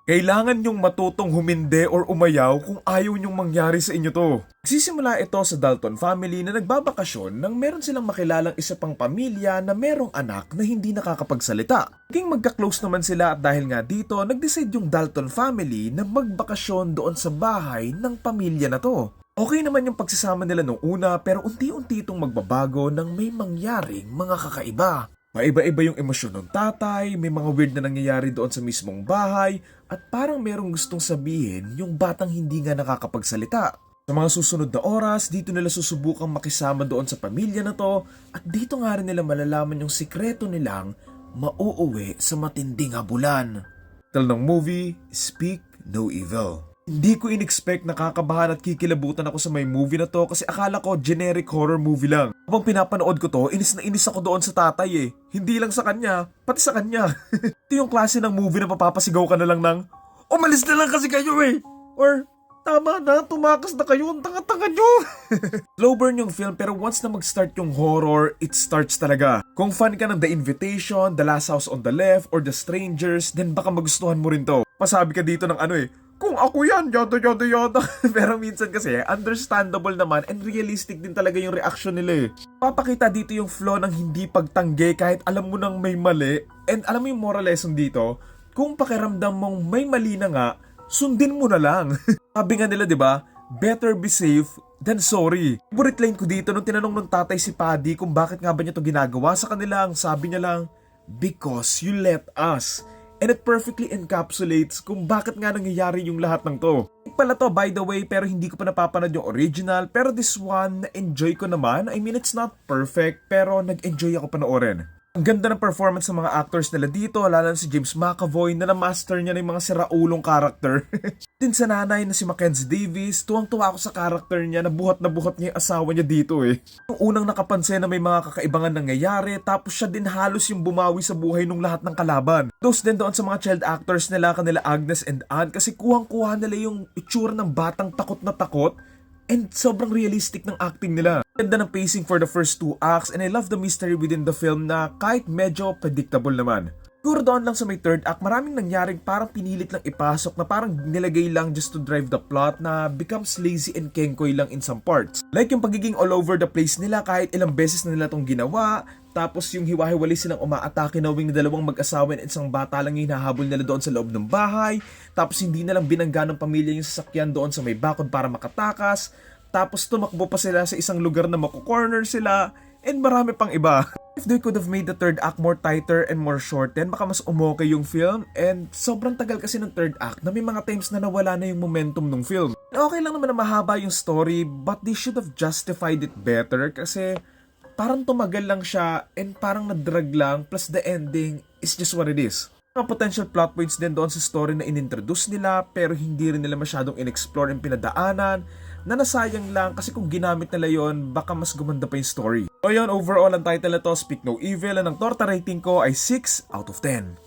Kailangan nyong matutong humindi or umayaw kung ayaw nyong mangyari sa inyo to. Nagsisimula ito sa Dalton family na nagbabakasyon nang meron silang makilalang isa pang pamilya na merong anak na hindi nakakapagsalita. Naging magka-close naman sila at dahil nga dito, nag-decide yung Dalton family na magbakasyon doon sa bahay ng pamilya na to. Okay naman yung pagsasama nila nung una pero unti-unti itong magbabago nang may mangyaring mga kakaiba. Paiba-iba yung emosyon ng tatay, may mga weird na nangyayari doon sa mismong bahay, at parang merong gustong sabihin yung batang hindi nga nakakapagsalita. Sa mga susunod na oras, dito nila susubukang makisama doon sa pamilya na to, at dito nga rin nila malalaman yung sikreto nilang mauuwi sa matinding habulan. Title ng movie, Speak No Evil. Hindi ko in-expect na kakabahan at kikilabutan ako sa may movie na to kasi akala ko generic horror movie lang. Habang pinapanood ko to, inis na inis ako doon sa tatay eh. Hindi lang sa kanya, pati sa kanya. Ito yung klase ng movie na mapapasigaw ka na lang ng, umalis na lang kasi kayo eh! Or, tama na, tumakas na kayo, ang tanga-tanga nyo! Slow burn yung film pero once na mag-start yung horror, it starts talaga. Kung fan ka ng The Invitation, The Last House on the Left, or The Strangers, then baka magustuhan mo rin to. Pasabi ka dito ng ano eh, kung ako yan, yada. Pero minsan kasi, understandable naman and realistic din talaga yung reaction nila eh. Papakita dito yung flaw ng hindi pagtanggi kahit alam mo nang may mali. And alam mo yung moral lesson dito, kung pakiramdam mong may mali na nga, sundin mo na lang. Sabi nga nila 'di ba, better be safe than sorry. Favorite line ko dito nung tinanong ng tatay si Paddy kung bakit nga ba niya to ginagawa sa kanila, ang sabi niya lang, because you let us. And it perfectly encapsulates kung bakit nga nangyayari yung lahat ng to. Pala to by the way pero hindi ko pa napapanood yung original pero this one na-enjoy ko naman. I mean it's not perfect pero nag-enjoy ako panoorin. Ang ganda ng performance ng mga actors nila dito, lalo na si James McAvoy na na-master niya ng mga siraulong karakter. Din sa nanay na si Mackenzie Davis, tuwang-tuwa ako sa karakter niya na buhat niya yung asawa niya dito eh. Yung unang nakapansin na may mga kakaibangan nangyayari, tapos siya din halos yung bumawi sa buhay ng lahat ng kalaban. Those din doon sa mga child actors nila, kanila Agnes and Anne, kasi kuhang-kuha nila yung itsura ng batang takot na takot. And sobrang realistic ng acting nila. Ganda ng pacing for the first two acts and I love the mystery within the film na kahit medyo predictable naman. Siguro doon lang sa may third act, maraming nangyaring parang pinilit lang ipasok na parang nilagay lang just to drive the plot na becomes lazy and kengkoy lang in some parts. Like yung pagiging all over the place nila kahit ilang beses na nila tong ginawa, tapos yung hiwa-hiwalay silang umaatake knowing na dalawang mag-asawa at isang bata lang yung hinahabol nila doon sa loob ng bahay, tapos hindi na lang binangga ng pamilya yung sasakyan doon sa may bakod para makatakas, tapos tumakbo pa sila sa isang lugar na makukorner sila, and marami pang iba. If they could have made the third act more tighter and more shortened, baka mas umokay yung film. And sobrang tagal kasi ng third act na may mga times na nawala na yung momentum ng film. Okay lang naman na mahaba yung story, but they should have justified it better kasi parang tumagal lang siya and parang nadrag lang, plus the ending is just what it is. Mga potential plot points din doon sa story na inintroduce nila pero hindi rin nila masyadong in-explore and pinadaanan na nasayang lang kasi kung ginamit nila yon baka mas gumanda pa yung story. So yun, overall ang title na to, Speak No Evil, and ang torta rating ko ay 6 out of 10.